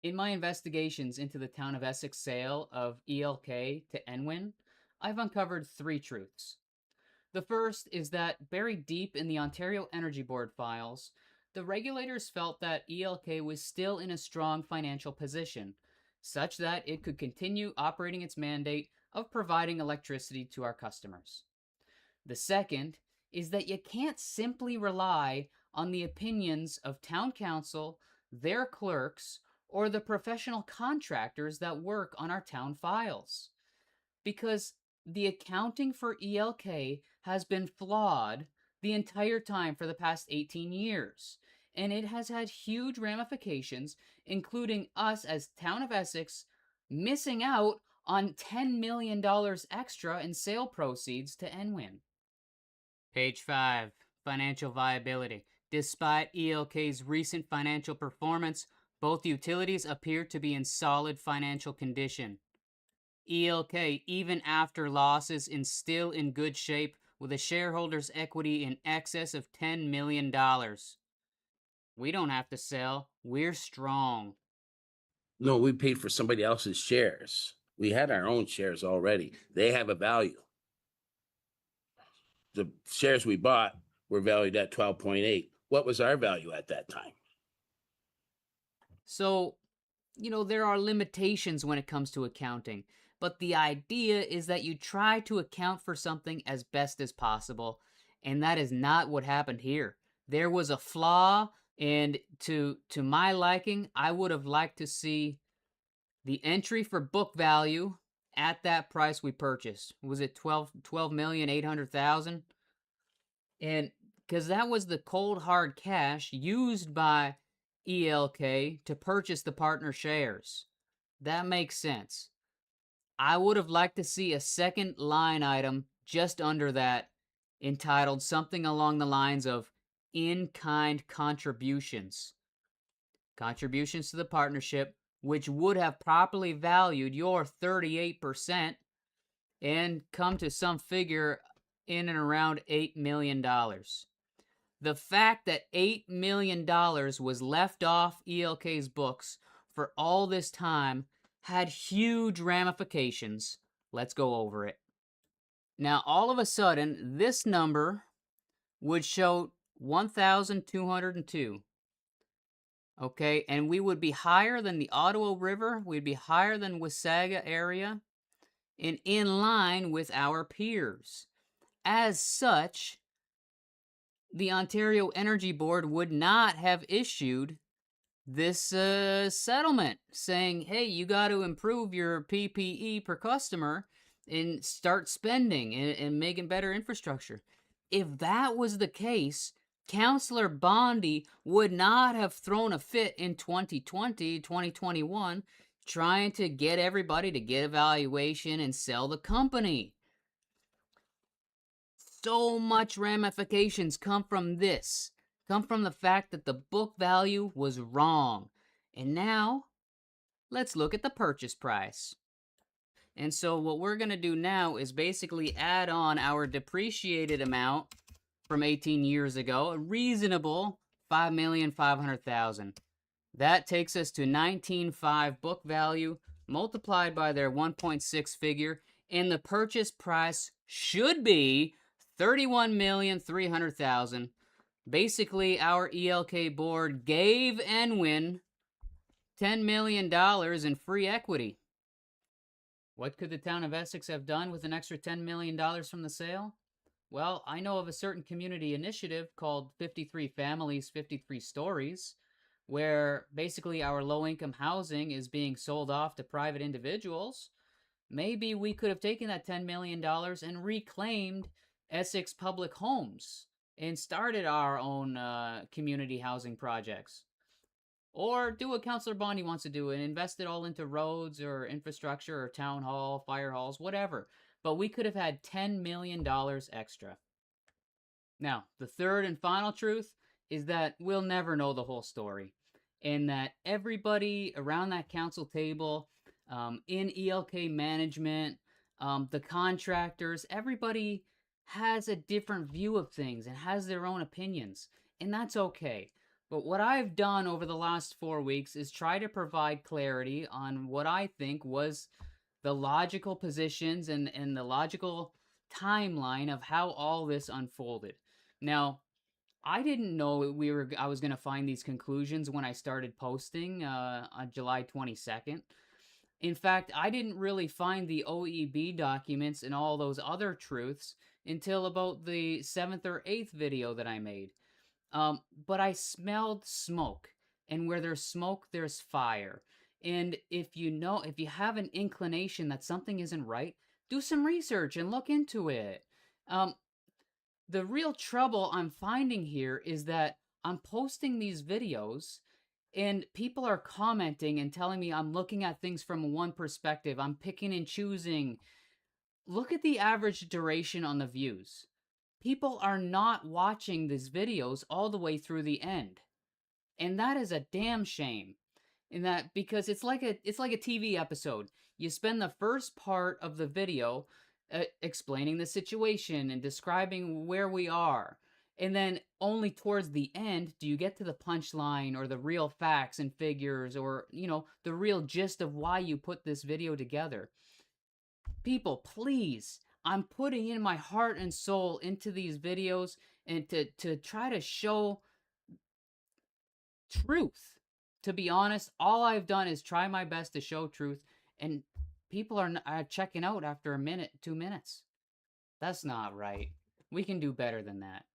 In my investigations into the town of Essex sale of ELK to Enwin, I've uncovered three truths. The first is that buried deep in the Ontario Energy Board files, the regulators felt that ELK was still in a strong financial position, such that it could continue operating its mandate of providing electricity to our customers. The second is that you can't simply rely on the opinions of town council, their clerks, or the professional contractors that work on our town files. Because the accounting for ELK has been flawed the entire time for the past 18 years, and it has had huge ramifications, including us as Town of Essex missing out on $10 million extra in sale proceeds to Enwin. Page 5. Financial viability. Despite ELK's recent financial performance, both utilities appear to be in solid financial condition. ELK, even after losses, is still in good shape with a shareholders' equity in excess of $10 million. We don't have to sell. We're strong. No, we paid for somebody else's shares. We had our own shares already. They have a value. The shares we bought were valued at 12.8. What was our value at that time? So, there are limitations when it comes to accounting, but the idea is that you try to account for something as best as possible, and that is not what happened here. There was a flaw, and to my liking, I would have liked to see the entry for book value at that price we purchased. Was it 12,800,000? And because that was the cold hard cash used by ELK to purchase the partner shares. That makes sense. I would have liked to see a second line item just under that entitled something along the lines of in-kind contributions. Contributions to the partnership, which would have properly valued your 38% and come to some figure in and around $8 million. The fact that $8 million was left off ELK's books for all this time had huge ramifications. Let's go over it. Now, all of a sudden, this number would show 1,202. Okay, and we would be higher than the Ottawa River, we'd be higher than Wasaga area, and in line with our peers. As such, the Ontario Energy Board would not have issued this settlement saying, hey, you got to improve your PPE per customer and start spending and making better infrastructure. If that was the case, Councillor Bondi would not have thrown a fit in 2020, 2021, trying to get everybody to get a valuation and sell the company. So much ramifications come from this, come from the fact that the book value was wrong. And now, let's look at the purchase price. And so what we're going to do now is basically add on our depreciated amount from 18 years ago, a reasonable $5,500,000. That takes us to 19.5 book value multiplied by their 1.6 figure, and the purchase price should be $31,300,000. Basically, our ELK board gave Enwin $10 million in free equity. What could the town of Essex have done with an extra $10 million from the sale? Well, I know of a certain community initiative called 53 Families, 53 Stories, where basically our low-income housing is being sold off to private individuals. Maybe we could have taken that $10 million and reclaimed Essex Public Homes and started our own community housing projects. Or do what Councillor Bondi wants to do and invest it all into roads or infrastructure or town hall, fire halls, whatever. But we could have had $10 million extra. Now, the third and final truth is that we'll never know the whole story, and that everybody around that council table, in ELK management, the contractors, everybody has a different view of things and has their own opinions, and that's okay. But what I've done over the last 4 weeks is try to provide clarity on what I think was the logical positions and the logical timeline of how all this unfolded. Now, I didn't know I was going to find these conclusions when I started posting on July 22nd. In fact, I didn't really find the OEB documents and all those other truths until about the 7th or 8th video that I made. But I smelled smoke, and where there's smoke, there's fire. And if you have an inclination that something isn't right, do some research and look into it. Um, the real trouble I'm finding here is that I'm posting these videos and people are commenting and telling me I'm looking at things from one perspective. I'm picking and choosing. Look at the average duration on the views. People are not watching these videos all the way through the end. And that is a damn shame. In that because it's like a TV episode. You spend the first part of the video explaining the situation and describing where we are. And then only towards the end do you get to the punchline or the real facts and figures or, the real gist of why you put this video together. People, please, I'm putting in my heart and soul into these videos and to try to show truth. To be honest, all I've done is try my best to show truth, and people are checking out after a minute, 2 minutes. That's not right. We can do better than that.